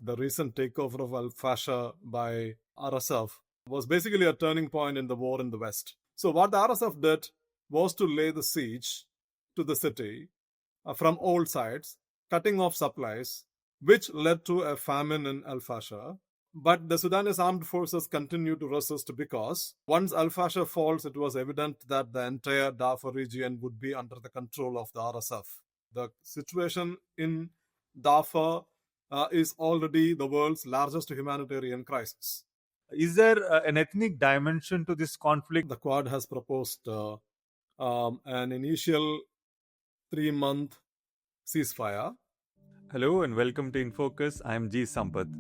the recent takeover of al-Fasher by RSF was basically a turning point in the war in the West. So what the RSF did was to lay the siege to the city from all sides, cutting off supplies, which led to a famine in al-Fasher. But the Sudanese Armed Forces continued to resist because once al-Fasher falls, it was evident that the entire Darfur region would be under the control of the RSF. The situation in Darfur is already the world's largest humanitarian crisis. Is there an ethnic dimension to this conflict? The Quad has proposed an initial 3-month ceasefire. Hello and welcome to InFocus. I am G. Sampath.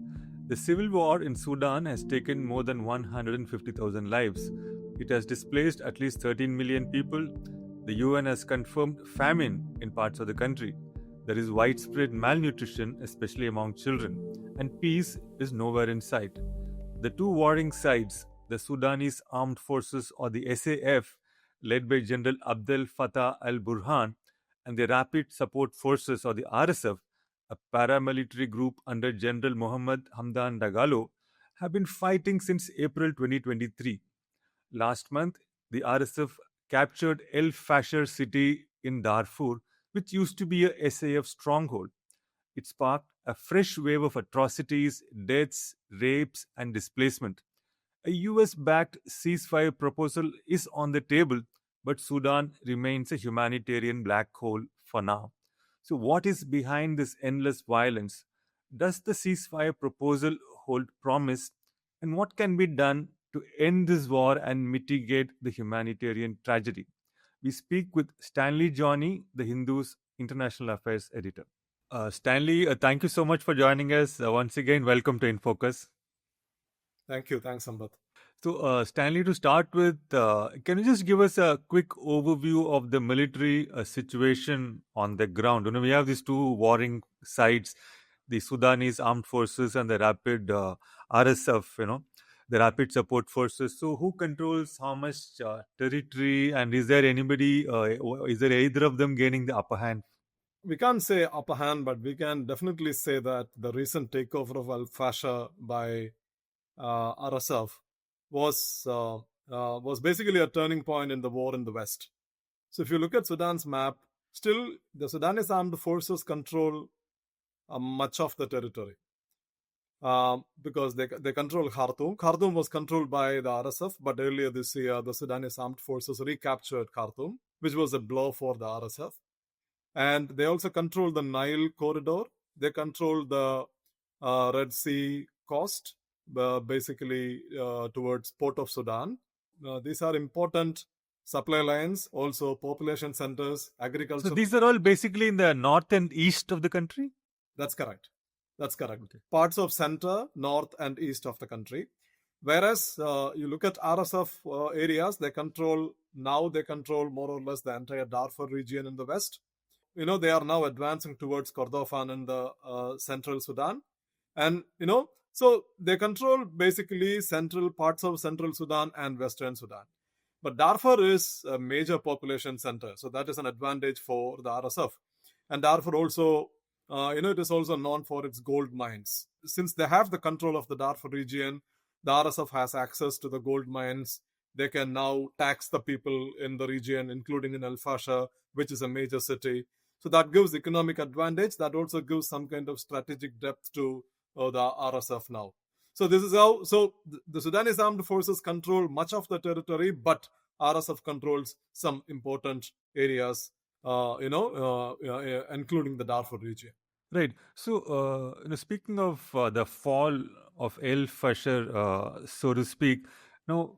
The civil war in Sudan has taken more than 150,000 lives. It has displaced at least 13 million people. The UN has confirmed famine in parts of the country. There is widespread malnutrition, especially among children, and peace is nowhere in sight. The two warring sides, the Sudanese Armed Forces or the SAF, led by General Abdel Fattah al-Burhan, and the Rapid Support Forces or the RSF, a paramilitary group under General Mohamed Hamdan Dagalo, have been fighting since April 2023. Last month, the RSF captured Fasher city in Darfur, which used to be a SAF stronghold. It sparked a fresh wave of atrocities, deaths, rapes, and displacement. A US-backed ceasefire proposal is on the table, but Sudan remains a humanitarian black hole for now. So what is behind this endless violence? Does the ceasefire proposal hold promise? And what can be done to end this war and mitigate the humanitarian tragedy? We speak with Stanley Johnny, the Hindu's International Affairs editor. Stanley, thank you so much for joining us. Once again, welcome to InFocus. Thank you. Thanks, Sampath. So, Stanley, to start with, can you just give us a quick overview of the military situation on the ground? You know, we have these two warring sides, the Sudanese Armed Forces and the Rapid RSF, the Rapid Support Forces. So, who controls how much territory, and is there either of them gaining the upper hand? We can't say upper hand, but we can definitely say that the recent takeover of al-Fasher by RSF was basically a turning point in the war in the West. So if you look at Sudan's map, still the Sudanese Armed Forces control much of the territory because they control Khartoum. Khartoum was controlled by the RSF, but earlier this year, the Sudanese Armed Forces recaptured Khartoum, which was a blow for the RSF. And they also control the Nile corridor. They control the Red Sea coast, basically towards Port of Sudan. These are important supply lines, also population centers, agriculture. So these are all basically in the north and east of the country? That's correct. Okay. Parts of center, north and east of the country. Whereas you look at RSF areas, they control more or less the entire Darfur region in the west. They are now advancing towards Kordofan in the central Sudan. And, so they control basically central parts of central Sudan and western Sudan. But Darfur is a major population center. So that is an advantage for the RSF. And Darfur also, it is also known for its gold mines. Since they have the control of the Darfur region, the RSF has access to the gold mines. They can now tax the people in the region, including in al-Fasher, which is a major city. So that gives economic advantage. That also gives some kind of strategic depth to the RSF now. So this is how. So the Sudanese Armed Forces control much of the territory, but RSF controls some important areas, including the Darfur region. Right. So, speaking of the fall of Fasher, so to speak, now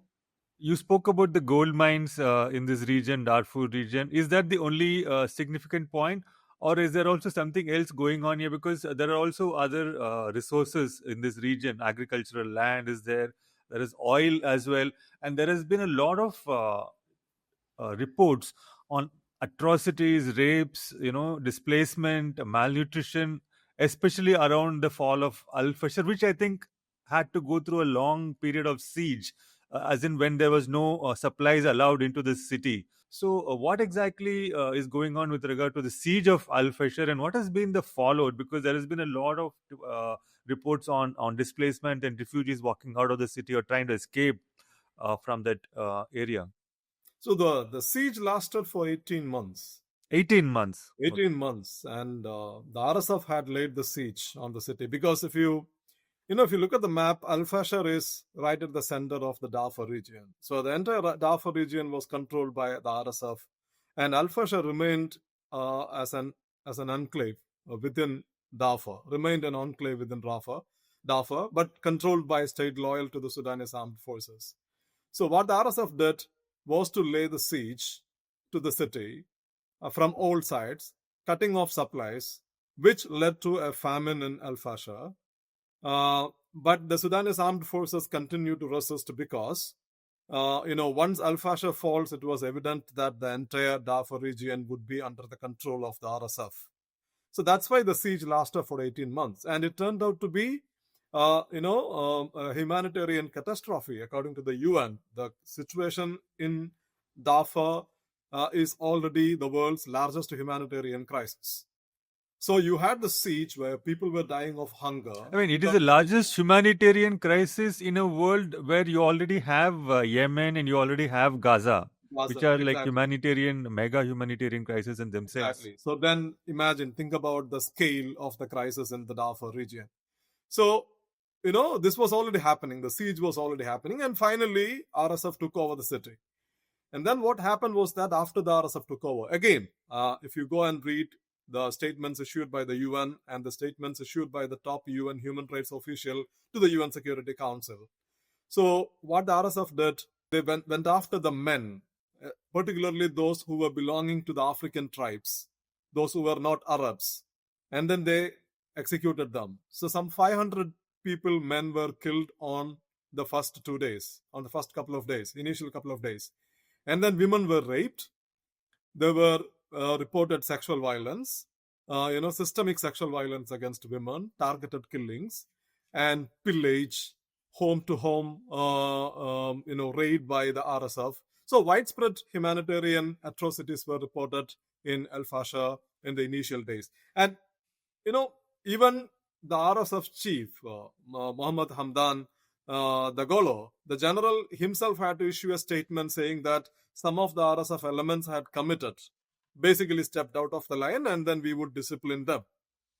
you spoke about the gold mines in this region, Darfur region. Is that the only significant point, or is there also something else going on here? Because there are also other resources in this region. Agricultural land is there. There is oil as well, and there has been a lot of reports on atrocities, rapes, displacement, malnutrition, especially around the fall of al-Fasher, which I think had to go through a long period of siege, as in when there was no supplies allowed into the city. So what exactly is going on with regard to the siege of al-Fasher, and what has been the fallout? Because there has been a lot of reports on displacement and refugees walking out of the city or trying to escape from that area. So the siege lasted for 18 months. 18 months. 18 months, and the RSF had laid the siege on the city, because if you look at the map, Al-Fasher is right at the center of the Darfur region. So the entire Darfur region was controlled by the RSF, and Al-Fasher remained as an enclave within Darfur, remained an enclave within Darfur, but controlled by a state loyal to the Sudanese Armed Forces. So what the RSF did was to lay the siege to the city from all sides, cutting off supplies, which led to a famine in Al-Fasher. But the Sudanese Armed Forces continue to resist because, once Al-Fasher falls, it was evident that the entire Darfur region would be under the control of the RSF. So that's why the siege lasted for 18 months. And it turned out to be, a humanitarian catastrophe. According to the UN, the situation in Darfur is already the world's largest humanitarian crisis. So you had the siege where people were dying of hunger. I mean, it is the largest humanitarian crisis in a world where you already have Yemen and you already have Gaza, which are like mega humanitarian crises in themselves. Exactly. So then think about the scale of the crisis in the Darfur region. So, this was already happening. The siege was already happening. And finally, RSF took over the city. And then what happened was that after the RSF took over, again, if you go and read the statements issued by the UN and the statements issued by the top UN human rights official to the UN Security Council. So what the RSF did, they went after the men, particularly those who were belonging to the African tribes, those who were not Arabs, and then they executed them. So some 500 men were killed on the first 2 days, on the first initial couple of days. And then women were raped. There were reported sexual violence, systemic sexual violence against women, targeted killings, and pillage, home to home, raid by the RSF. So widespread humanitarian atrocities were reported in Al-Fasher in the initial days. And, even the RSF chief, Mohamed Hamdan Dagalo, the general himself had to issue a statement saying that some of the RSF elements had basically stepped out of the line, and then we would discipline them.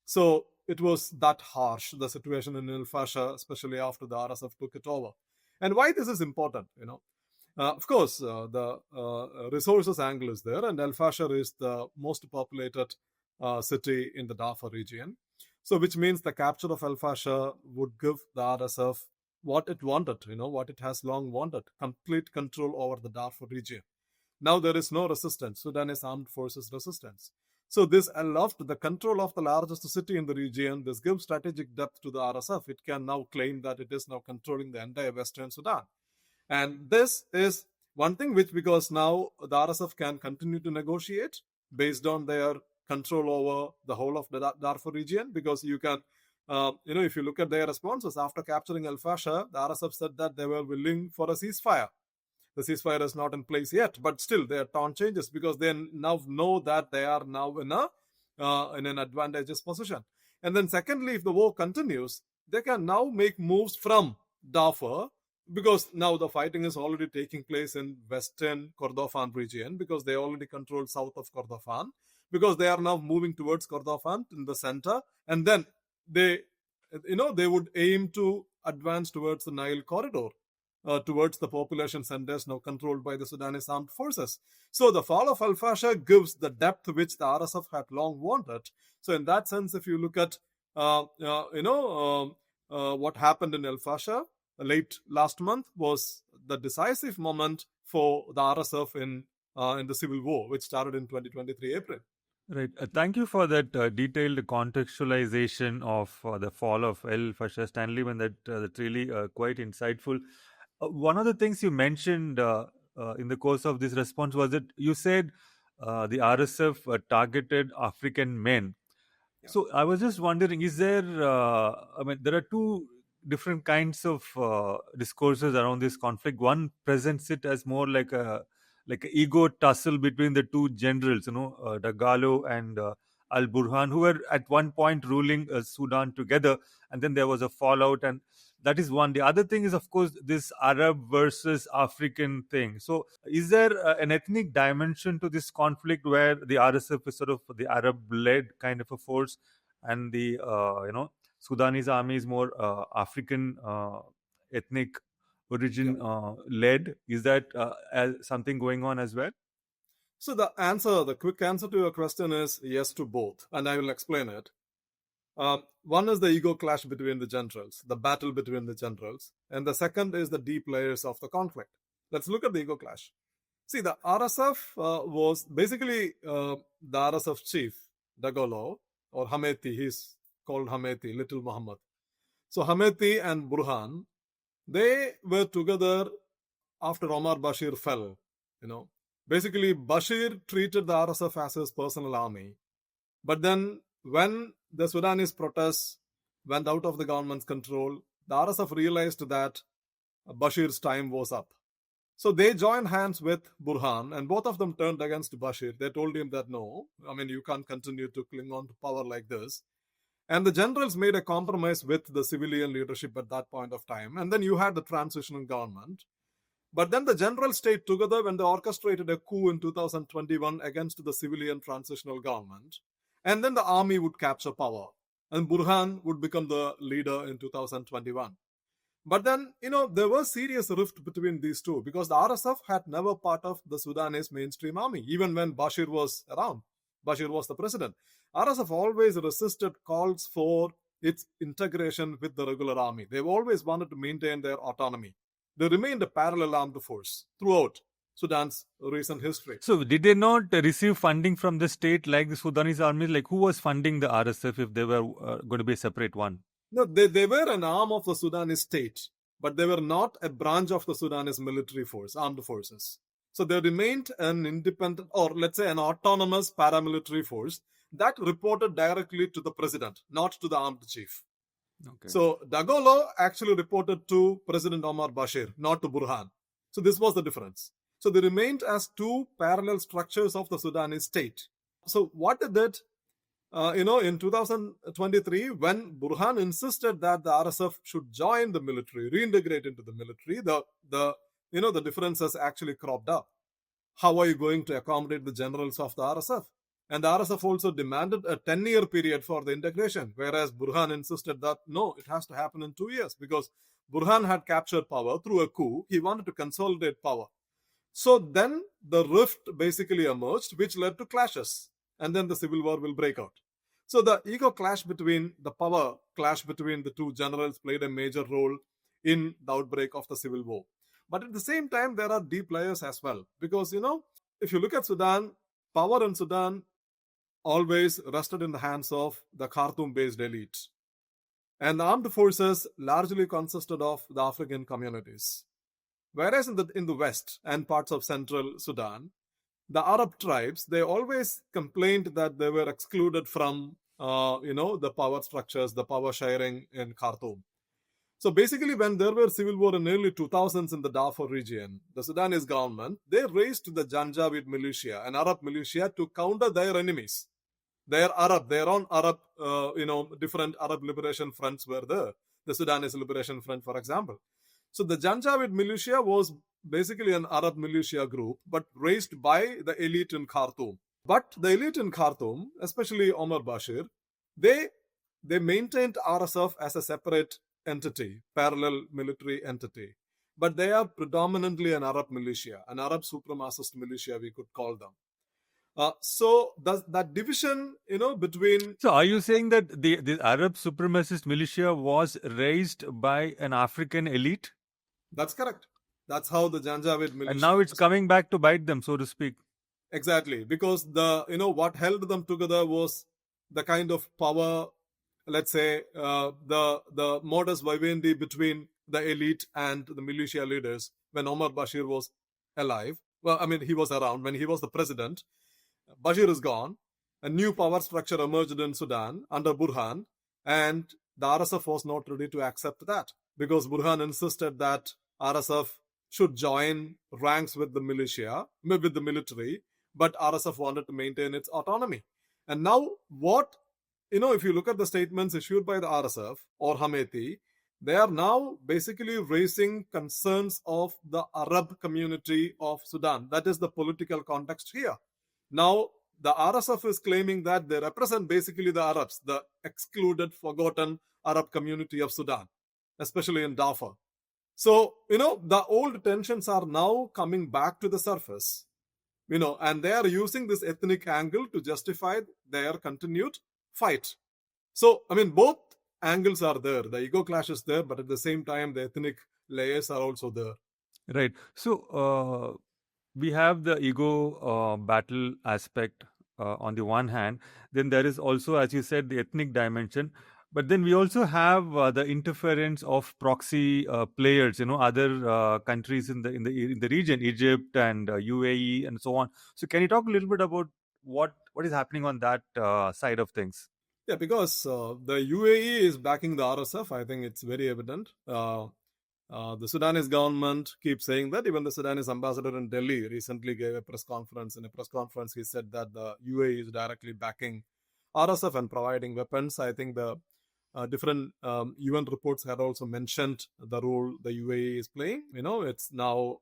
So it was that harsh, the situation in Al-Fasher, especially after the RSF took it over. And why this is important, of course, the resources angle is there, and Al-Fasher is the most populated city in the Darfur region. So which means the capture of Al-Fasher would give the RSF what it wanted, what it has long wanted, complete control over the Darfur region. Now there is no resistance, Sudanese Armed Forces resistance. So this aloft the control of the largest city in the region. This gives strategic depth to the RSF. It can now claim that it is now controlling the entire Western Sudan. And this is one thing because now the RSF can continue to negotiate based on their control over the whole of the Darfur region, because you can, if you look at their responses after capturing Al-Fasher, the RSF said that they were willing for a ceasefire. The ceasefire is not in place yet, but still their tone changes because they now know that they are now in an advantageous position. And then secondly, if the war continues, they can now make moves from Darfur, because now the fighting is already taking place in Western Kordofan region, because they already control south of Kordofan, because they are now moving towards Kordofan in the center, and then they would aim to advance towards the Nile corridor, towards the population centers now controlled by the Sudanese Armed Forces. So the fall of Al-Fasher gives the depth which the RSF had long wanted. So in that sense, if you look at what happened in Al-Fasher late last month was the decisive moment for the RSF in the civil war, which started in 2023 April. Right. Thank you for that detailed contextualization of the fall of Al-Fasher, Stanley, and that's really quite insightful. One of the things you mentioned in the course of this response was that you said the RSF targeted African men. Yeah. So I was just wondering, is there, there are two different kinds of discourses around this conflict. One presents it as more like a ego tussle between the two generals, Dagalo and al-Burhan, who were at one point ruling Sudan together, and then there was a fallout, and that is one. The other thing is, of course, this Arab versus African thing. So is there an ethnic dimension to this conflict where the RSF is sort of the Arab-led kind of a force, and the Sudanese army is more African ethnic origin led? Is that something going on as well? So the quick answer to your question is yes to both, and I will explain it. One is the ego clash between the generals, the battle between the generals, and the second is the deep layers of the conflict. Let's look at the ego clash. See, the RSF was basically the RSF chief, Dagalo, or Hameti, he's called Hameti, Little Muhammad. So Hameti and Burhan, they were together after Omar Bashir fell. Basically, Bashir treated the RSF as his personal army. But then when the Sudanese protests went out of the government's control, the RSF realized that Bashir's time was up. So they joined hands with Burhan, and both of them turned against Bashir. They told him that no, you can't continue to cling on to power like this. And the generals made a compromise with the civilian leadership at that point of time. And then you had the transitional government. But then the generals stayed together when they orchestrated a coup in 2021 against the civilian transitional government. And then the army would capture power. And Burhan would become the leader in 2021. But then, there was serious rift between these two because the RSF had never part of the Sudanese mainstream army, even when Bashir was around. Bashir was the president. RSF always resisted calls for its integration with the regular army. They've always wanted to maintain their autonomy. They remained a parallel armed force throughout Sudan's recent history. So did they not receive funding from the state like the Sudanese army? Like who was funding the RSF if they were going to be a separate one? No, they were an arm of the Sudanese state, but they were not a branch of the Sudanese military force, armed forces. So they remained an independent, or let's say an autonomous paramilitary force that reported directly to the president, not to the armed chief. Okay. So Dagalo actually reported to President Omar Bashir, not to Burhan. So this was the difference. So they remained as two parallel structures of the Sudanese state. So what they did, in 2023, when Burhan insisted that the RSF should join the military, reintegrate into the military, the differences actually cropped up. How are you going to accommodate the generals of the RSF? And the RSF also demanded a 10-year period for the integration, whereas Burhan insisted that, no, it has to happen in 2 years because Burhan had captured power through a coup. He wanted to consolidate power. So then the rift basically emerged, which led to clashes. And then the civil war will break out. So the ego clash the power clash between the two generals played a major role in the outbreak of the civil war. But at the same time, there are deep layers as well. Because, if you look at Sudan, power in Sudan always rested in the hands of the Khartoum-based elite. And the armed forces largely consisted of the African communities. Whereas in the West and parts of central Sudan, the Arab tribes, they always complained that they were excluded from, the power structures, the power sharing in Khartoum. So basically, when there were civil war in early 2000s in the Darfur region, the Sudanese government, they raised the Janjaweed militia, an Arab militia, to counter their enemies. Their own Arab, different Arab liberation fronts were there. The Sudanese Liberation Front, for example. So the Janjaweed militia was basically an Arab militia group, but raised by the elite in Khartoum. But the elite in Khartoum, especially Omar Bashir, they maintained RSF as a separate entity, parallel military entity. But they are predominantly an Arab militia, an Arab supremacist militia, we could call them. So that division, between... So are you saying that the Arab supremacist militia was raised by an African elite? That's correct. That's how the Janjaweed militia... And now it's coming back to bite them, so to speak. Exactly. Because what held them together was the kind of power, let's say, the modus vivendi between the elite and the militia leaders when Omar Bashir was alive. Well, he was around when he was the president. Bashir is gone. A new power structure emerged in Sudan under Burhan, and the RSF was not ready to accept that because Burhan insisted that RSF should join ranks with the militia, with the military, but RSF wanted to maintain its autonomy. And now what, if you look at the statements issued by the RSF or Hameti, they are now basically raising concerns of the Arab community of Sudan. That is the political context here. Now, the RSF is claiming that they represent basically the Arabs, the excluded, forgotten Arab community of Sudan, especially in Darfur. So, the old tensions are now coming back to the surface, and they are using this ethnic angle to justify their continued fight. So, both angles are there. The ego clash is there, but at the same time, the ethnic layers are also there. Right. So we have the ego battle aspect on the one hand. Then there is also, as you said, the ethnic dimension. But then we also have the interference of proxy players, other countries in the region, Egypt and UAE and so on. So can you talk a little bit about what is happening on that side of things? Yeah, because the UAE is backing the RSF. I think it's very evident. The Sudanese government keeps saying that. Even the Sudanese ambassador in Delhi recently gave a press conference. In a press conference, he said that the UAE is directly backing RSF and providing weapons. I think the different UN reports had also mentioned the role the UAE is playing. It's now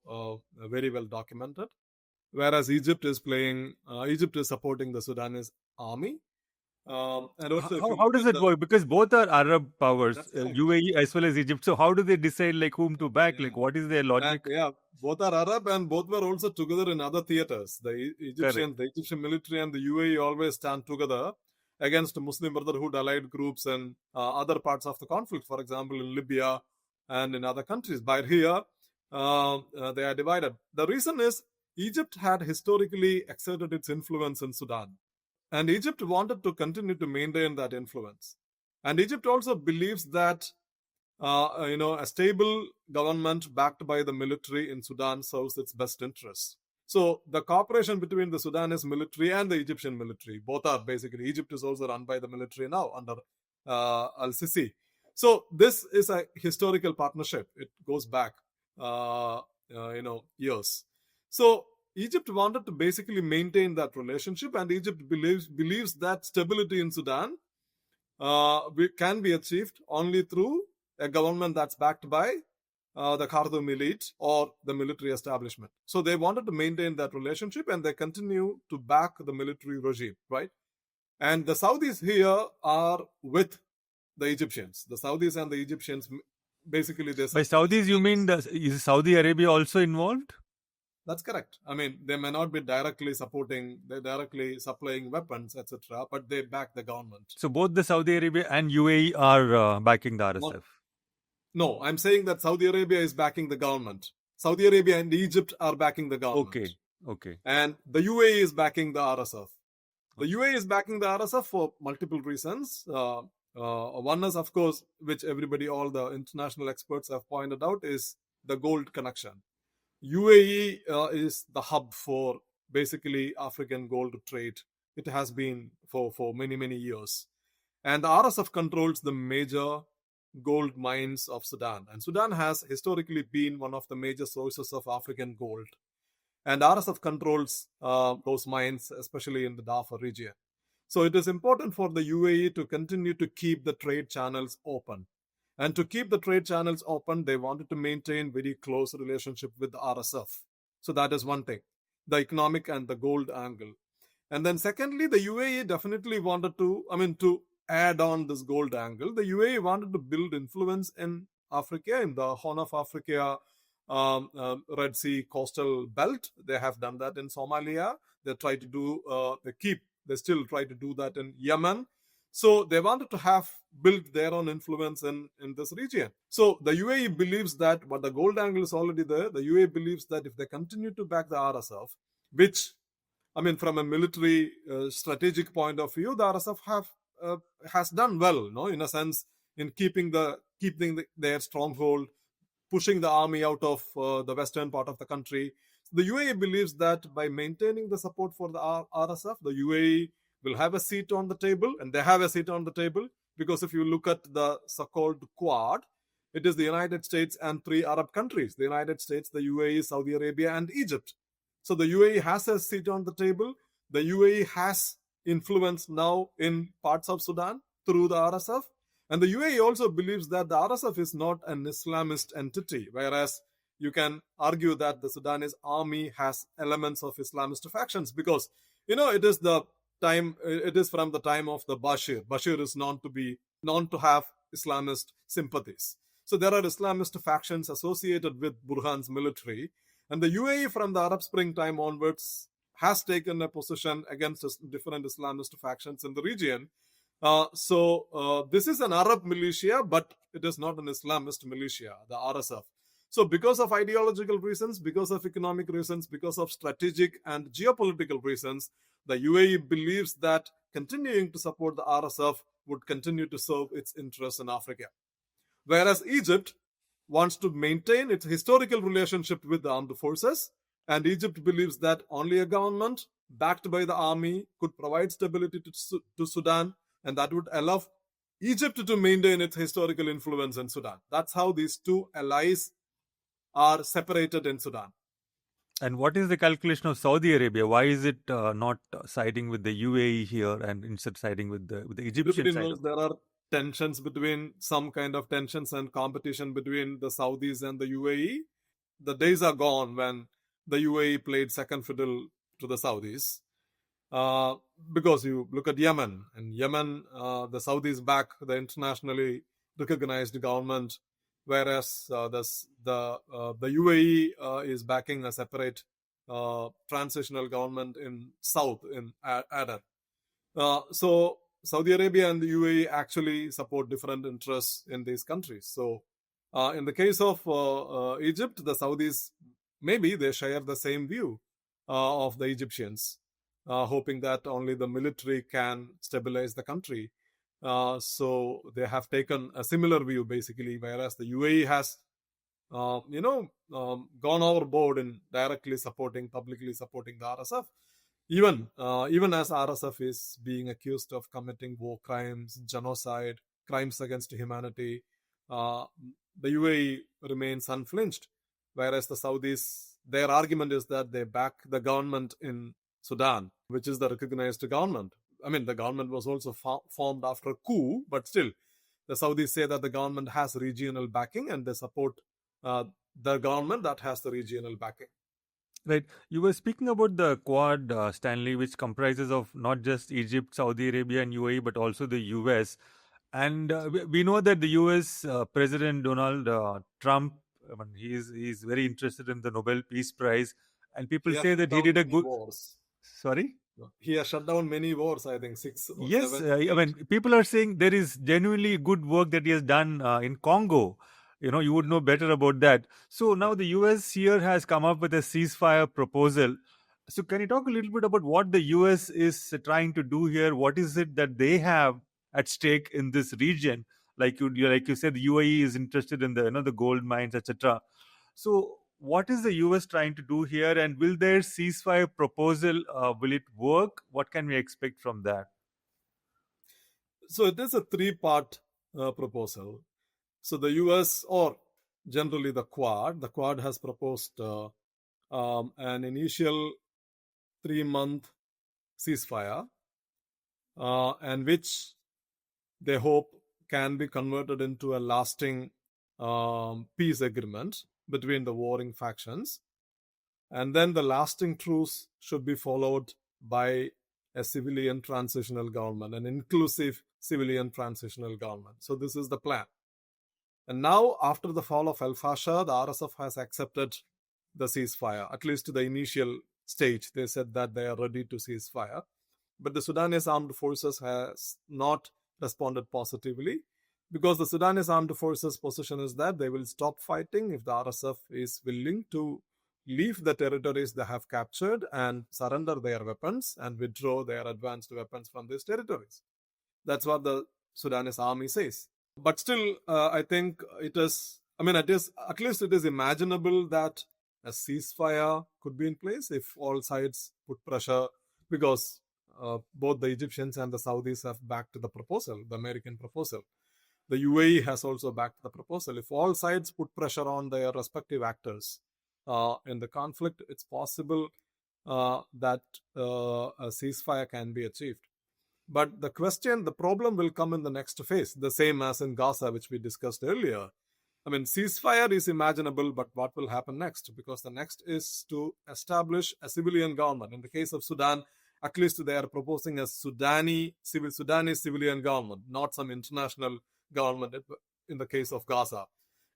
very well documented. Whereas Egypt is supporting the Sudanese army. And also, how does it work? Because both are Arab powers, correct. UAE as well as Egypt. So how do they decide whom to back? Yeah. What is their logic? And, both are Arab and both were also together in other theaters. The Egyptian military and the UAE always stand together against Muslim Brotherhood allied groups and other parts of the conflict. For example, in Libya and in other countries. But here, they are divided. The reason is Egypt had historically exerted its influence in Sudan. And Egypt wanted to continue to maintain that influence. And Egypt also believes that, a stable government backed by the military in Sudan serves its best interests. So the cooperation between the Sudanese military and the Egyptian military, both are basically, Egypt is also run by the military now under al-Sisi. So this is a historical partnership. It goes back, years. So Egypt wanted to basically maintain that relationship, and Egypt believes that stability in Sudan can be achieved only through a government that's backed by the Khartoum elite or the military establishment. So they wanted to maintain that relationship, and they continue to back the military regime, right? And the Saudis here are with the Egyptians. The Saudis and the Egyptians, basically, they... By Saudis, you mean is Saudi Arabia also involved? That's correct. They may not be directly supporting, they're directly supplying weapons, etc., but they back the government. So both the Saudi Arabia and UAE are backing the RSF? No, I'm saying that Saudi Arabia is backing the government. Saudi Arabia and Egypt are backing the government. Okay. And the UAE is backing the RSF. The UAE is backing the RSF for multiple reasons. One is, of course, which all the international experts have pointed out, is the gold connection. UAE is the hub for basically African gold trade. It has been for many, many years. And the RSF controls the major gold mines of Sudan. And Sudan has historically been one of the major sources of African gold. And RSF controls those mines, especially in the Darfur region. So it is important for the UAE to continue to keep the trade channels open. And to keep the trade channels open, they wanted to maintain very close relationship with the RSF. So that is one thing, the economic and the gold angle. And then secondly, the UAE definitely wanted to add on this gold angle. The UAE wanted to build influence in Africa, in the Horn of Africa, Red Sea coastal belt. They have done that in Somalia. They still try to do that in Yemen. So they wanted to build their own influence in this region. So the UAE believes that, but the gold angle is already there. The UAE believes that if they continue to back the RSF, which, from a military strategic point of view, the RSF has done well, in a sense, in keeping their stronghold, pushing the army out of the western part of the country. The UAE believes that by maintaining the support for the RSF, the UAE will have a seat on the table, and they have a seat on the table, because if you look at the so-called Quad, it is the United States and 3 Arab countries, the United States, the UAE, Saudi Arabia, and Egypt. So the UAE has a seat on the table. The UAE has, influence now in parts of Sudan through the RSF. And the UAE also believes that the RSF is not an Islamist entity, whereas you can argue that the Sudanese army has elements of Islamist factions because, it is from the time of the Bashir. Bashir is known to have Islamist sympathies. So there are Islamist factions associated with Burhan's military. And the UAE from the Arab Spring time onwards has taken a position against different Islamist factions in the region. So this is an Arab militia, but it is not an Islamist militia, the RSF. So because of ideological reasons, because of economic reasons, because of strategic and geopolitical reasons, the UAE believes that continuing to support the RSF would continue to serve its interests in Africa. Whereas Egypt wants to maintain its historical relationship with the armed forces, and Egypt believes that only a government backed by the army could provide stability to Sudan, and that would allow Egypt to maintain its historical influence in Sudan. That's how these two allies are separated in Sudan. And what is the calculation of Saudi Arabia? Why is it not siding with the UAE here and instead siding with the Egyptian side? There are some kind of tensions and competition between the Saudis and the UAE. The days are gone when the UAE played second fiddle to the Saudis. Because you look at Yemen, and Yemen, the Saudis back the internationally recognized government, whereas the UAE is backing a separate transitional government in south in Aden. So Saudi Arabia and the UAE actually support different interests in these countries. So in the case of Egypt, the Saudis, maybe they share the same view of the Egyptians, hoping that only the military can stabilize the country. So they have taken a similar view, basically, whereas the UAE has, gone overboard in publicly supporting the RSF. Even as RSF is being accused of committing war crimes, genocide, crimes against humanity, the UAE remains unflinched, whereas the Saudis, their argument is that they back the government in Sudan, which is the recognized government. I mean, the government was also formed after a coup, but still, the Saudis say that the government has regional backing and they support the government that has the regional backing. Right. You were speaking about the Quad, Stanley, which comprises of not just Egypt, Saudi Arabia, and UAE, but also the US. And we know that the US President Donald Trump, he's very interested in the Nobel Peace Prize, and people say that he did a good. Wars. Sorry? He has shut down many wars, I think 6 or yes, 7. I mean, people are saying there is genuinely good work that he has done in Congo. You would know better about that. So now the US here has come up with a ceasefire proposal. So can you talk a little bit about what the US is trying to do here? What is it that they have at stake in this region? Like you said, the UAE is interested in the gold mines, etc. So what is the US trying to do here, and will their ceasefire proposal will it work? What can we expect from that? So it is a 3-part proposal. So the US, or generally the Quad has proposed an initial 3-month ceasefire, and which they hope can be converted into a lasting peace agreement between the warring factions. And then the lasting truce should be followed by a civilian transitional government, an inclusive civilian transitional government. So this is the plan. And now, after the fall of Fasher, the RSF has accepted the ceasefire, at least to the initial stage. They said that they are ready to ceasefire. But the Sudanese Armed Forces has not responded positively, because the Sudanese Armed Forces' position is that they will stop fighting if the RSF is willing to leave the territories they have captured and surrender their weapons and withdraw their advanced weapons from these territories. That's what the Sudanese army says. But still, I think it is imaginable that a ceasefire could be in place if all sides put pressure, because both the Egyptians and the Saudis have backed the proposal, the American proposal. The UAE has also backed the proposal. If all sides put pressure on their respective actors in the conflict, it's possible that a ceasefire can be achieved. But the problem will come in the next phase, the same as in Gaza, which we discussed earlier. I mean, ceasefire is imaginable, but what will happen next? Because the next is to establish a civilian government. In the case of Sudan, at least they are proposing a Sudanese civilian government, not some international government in the case of Gaza.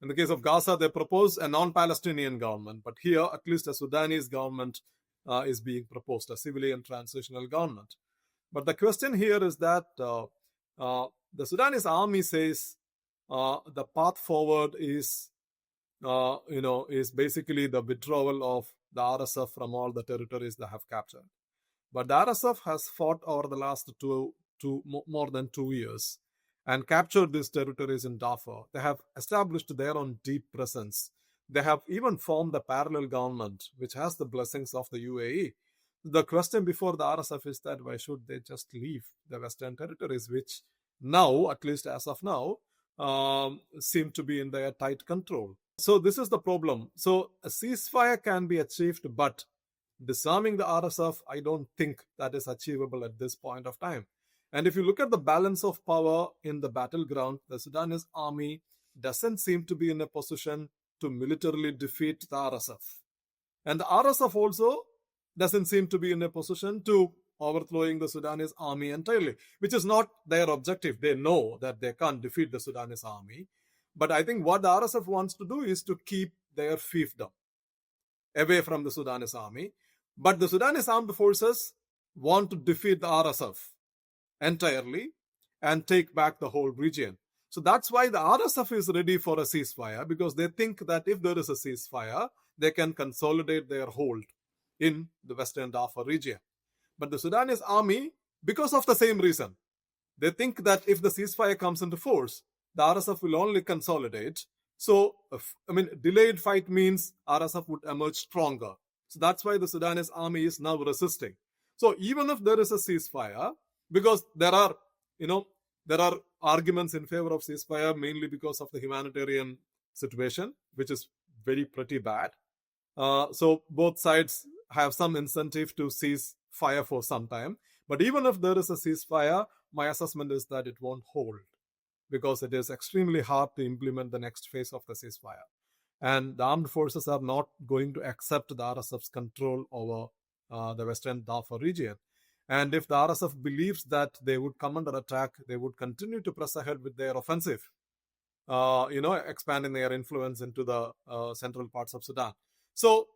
In the case of Gaza, they propose a non-Palestinian government, but here at least a Sudanese government is being proposed, a civilian transitional government. But the question here is that the Sudanese army says the path forward is basically the withdrawal of the RSF from all the territories they have captured. But the RSF has fought over the last more than 2 years and captured these territories in Darfur. They have established their own deep presence. They have even formed a parallel government, which has the blessings of the UAE. The question before the RSF is that why should they just leave the Western territories, which now, at least as of now, seem to be in their tight control. So this is the problem. So a ceasefire can be achieved, but disarming the RSF, I don't think that is achievable at this point of time. And if you look at the balance of power in the battleground, the Sudanese army doesn't seem to be in a position to militarily defeat the RSF. And the RSF also doesn't seem to be in a position to overthrowing the Sudanese army entirely, which is not their objective. They know that they can't defeat the Sudanese army. But I think what the RSF wants to do is to keep their fiefdom away from the Sudanese army. But the Sudanese Armed Forces want to defeat the RSF entirely and take back the whole region. So that's why the RSF is ready for a ceasefire, because they think that if there is a ceasefire, they can consolidate their hold in the Western Darfur region. But the Sudanese army, because of the same reason, they think that if the ceasefire comes into force, the RSF will only consolidate. So, delayed fight means RSF would emerge stronger. So that's why the Sudanese army is now resisting. So even if there is a ceasefire, because there are arguments in favor of ceasefire, mainly because of the humanitarian situation, which is pretty bad. So both sides have some incentive to cease fire for some time. But even if there is a ceasefire, my assessment is that it won't hold, because it is extremely hard to implement the next phase of the ceasefire. And the armed forces are not going to accept the RSF's control over the Western Darfur region. And if the RSF believes that they would come under attack, they would continue to press ahead with their offensive, expanding their influence into the central parts of Sudan. So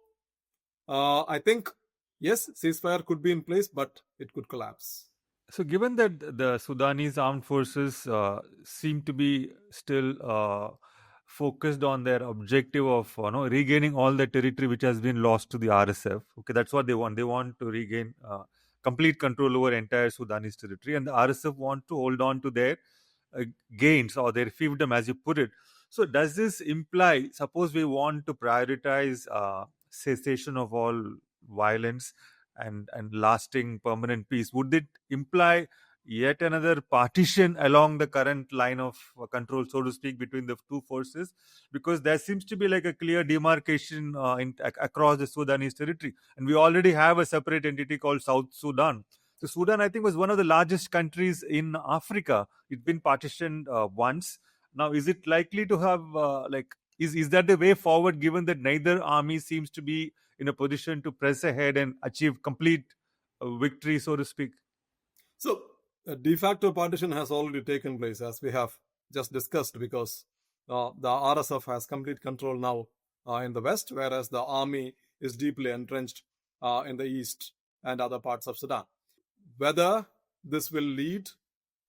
I think, yes, ceasefire could be in place, but it could collapse. So, given that the Sudanese armed forces seem to be still focused on their objective of regaining all the territory which has been lost to the RSF, okay, that's what they want. They want to regain complete control over entire Sudanese territory, and the RSF want to hold on to their gains or their fiefdom, as you put it. So, does this imply, suppose we want to prioritize cessation of all violence and lasting permanent peace, would it imply yet another partition along the current line of control, so to speak, between the two forces? Because there seems to be like a clear demarcation across the Sudanese territory, and we already have a separate entity called South Sudan. So Sudan, I think, was one of the largest countries in Africa. It's been partitioned once. Now, is it likely to have is that the way forward, given that neither army seems to be in a position to press ahead and achieve complete victory, so to speak? So, a de facto partition has already taken place, as we have just discussed, because the RSF has complete control now in the west, whereas the army is deeply entrenched in the east and other parts of Sudan. Whether this will lead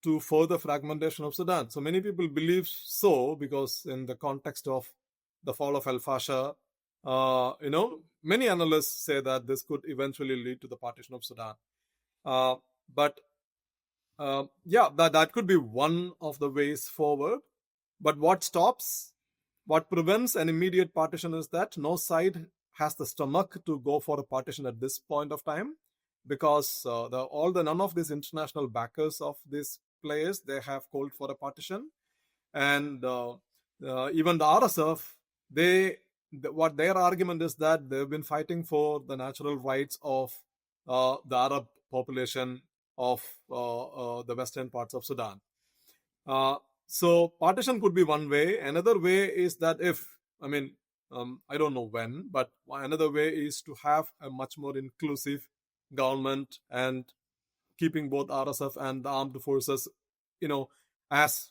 to further fragmentation of Sudan. So many people believe so, because in the context of the fall of Fasher, many analysts say that this could eventually lead to the partition of Sudan. But that could be one of the ways forward. But what prevents an immediate partition is that no side has the stomach to go for a partition at this point of time, because none of these international backers of these players, they have called for a partition. And even the RSF, what their argument is that they've been fighting for the natural rights of the Arab population of the western parts of Sudan. So partition could be one way. Another way is that I don't know when, but another way is to have a much more inclusive government and keeping both RSF and the armed forces, as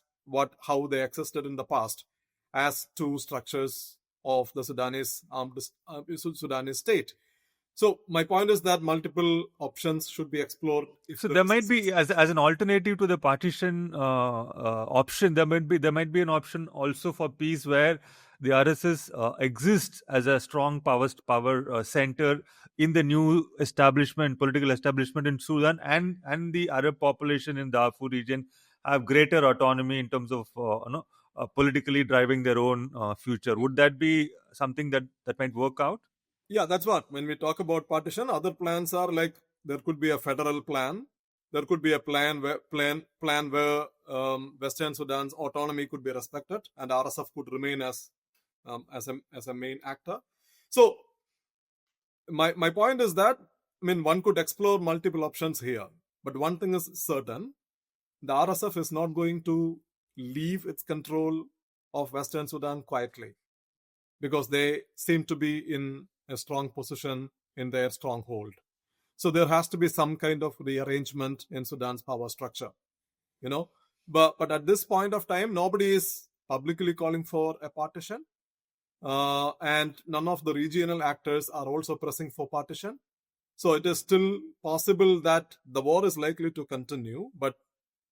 how they existed in the past, as two structures of the Sudanese state. So my point is that multiple options should be explored. So there might be, as an alternative to the partition option, there might be an option also for peace where the RSS exists as a strong power center in the new political establishment in Sudan, and the Arab population in the Darfur region have greater autonomy in terms of politically driving their own future. Would that be something that might work out? Yeah, that's what. When we talk about partition, other plans are like there could be a federal plan. There could be a plan where Western Sudan's autonomy could be respected and RSF could remain as a main actor. So my point is that one could explore multiple options here, but one thing is certain: the RSF is not going to leave its control of Western Sudan quietly, because they seem to be in a strong position in their stronghold. So there has to be some kind of rearrangement in Sudan's power structure, But at this point of time, nobody is publicly calling for a partition, and none of the regional actors are also pressing for partition. So it is still possible that the war is likely to continue, but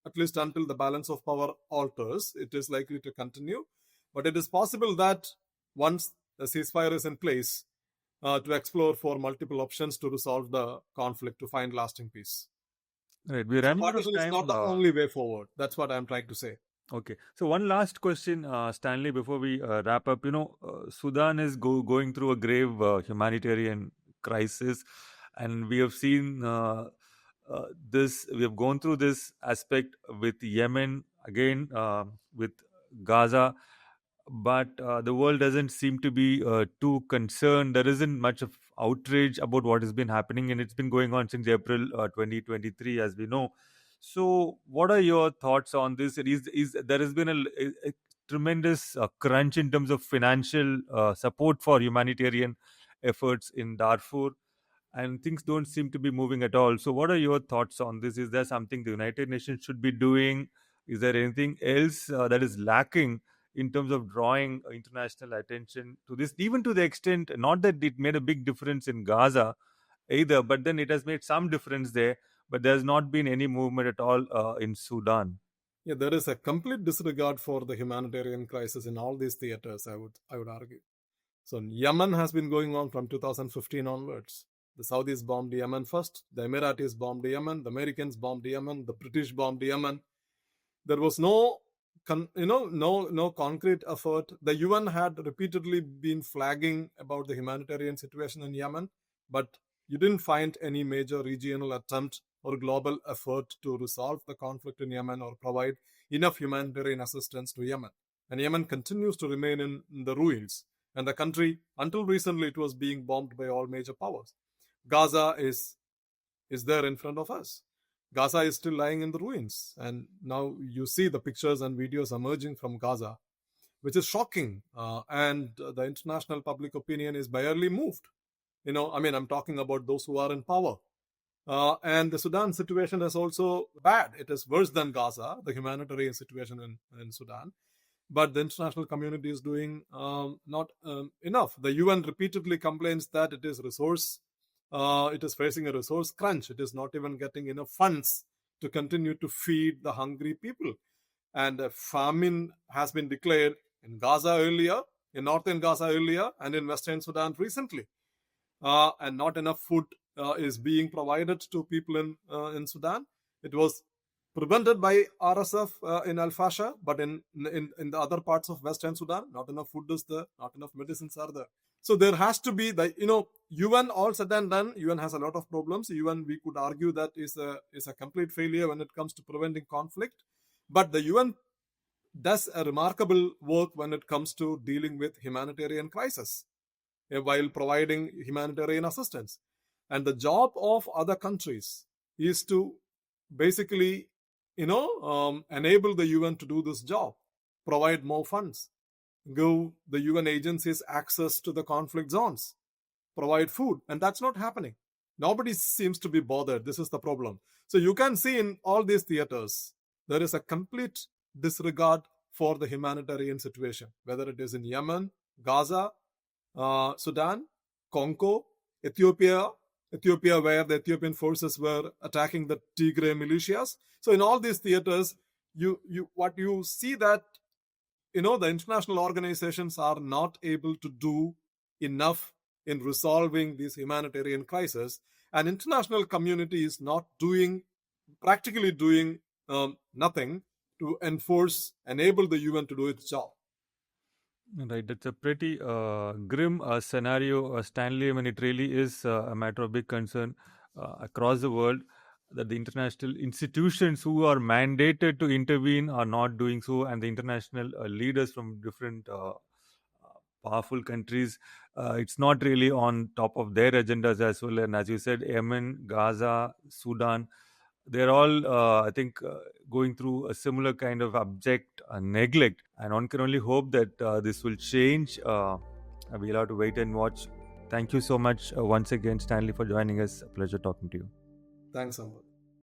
at least until the balance of power alters, it is likely to continue. But it is possible that once the ceasefire is in place, to explore for multiple options to resolve the conflict, to find lasting peace. Right, we're running out of partition time. is not the only way forward. That's what I'm trying to say. Okay, so one last question, Stanley, before we wrap up. Sudan is going through a grave humanitarian crisis, and we have seen this. We have gone through this aspect with Yemen, again with Gaza, but the world doesn't seem to be too concerned. There isn't much of outrage about what has been happening, and it's been going on since April 2023, as we know. So, what are your thoughts on this? Is there has been a tremendous crunch in terms of financial support for humanitarian efforts in Darfur, and things don't seem to be moving at all. So, what are your thoughts on this? Is there something the United Nations should be doing? Is there anything else that is lacking in terms of drawing international attention to this, even to the extent, not that it made a big difference in Gaza either, but then it has made some difference there, but there's not been any movement at all in Sudan? Yeah, there is a complete disregard for the humanitarian crisis in all these theaters, I would argue. So Yemen has been going on from 2015 onwards. The Saudis bombed Yemen first, the Emiratis bombed Yemen, the Americans bombed Yemen, the British bombed Yemen. There was no concrete effort. The UN had repeatedly been flagging about the humanitarian situation in Yemen, but you didn't find any major regional attempt or global effort to resolve the conflict in Yemen or provide enough humanitarian assistance to Yemen. And Yemen continues to remain in the ruins. And the country, until recently, it was being bombed by all major powers. Gaza is there in front of us. Gaza is still lying in the ruins. And now you see the pictures and videos emerging from Gaza, which is shocking. And the international public opinion is barely moved. I'm talking about those who are in power. And the Sudan situation is also bad. It is worse than Gaza, the humanitarian situation in Sudan. But the international community is doing not enough. The UN repeatedly complains that it is facing a resource crunch. It is not even getting enough funds to continue to feed the hungry people. And a famine has been declared in Gaza earlier, in northern Gaza earlier, and in western Sudan recently. And not enough food is being provided to people in Sudan. It was prevented by RSF in Fasher, but in the other parts of western Sudan, not enough food is there, not enough medicines are there. So there has to be UN, all said and done, UN has a lot of problems. UN, we could argue that is a complete failure when it comes to preventing conflict. But the UN does a remarkable work when it comes to dealing with humanitarian crisis while providing humanitarian assistance. And the job of other countries is to basically, enable the UN to do this job, provide more funds, give the UN agencies access to the conflict zones, provide food, and that's not happening. Nobody seems to be bothered. This is the problem. So you can see in all these theaters, there is a complete disregard for the humanitarian situation, whether it is in Yemen, Gaza, Sudan, Congo, Ethiopia, where the Ethiopian forces were attacking the Tigray militias. So in all these theaters, what you see that the international organizations are not able to do enough in resolving these humanitarian crises, and international community is not practically doing nothing to enable the UN to do its job. Right, that's a pretty grim scenario, Stanley. I mean, it really is a matter of big concern across the world that the international institutions who are mandated to intervene are not doing so, and the international leaders from different powerful countries, it's not really on top of their agendas as well. And as you said, Yemen, Gaza, Sudan, they're all, I think, going through a similar kind of abject neglect. And one can only hope that this will change. We'll have to wait and watch. Thank you so much once again, Stanley, for joining us. A pleasure talking to you. Thanks, Amber.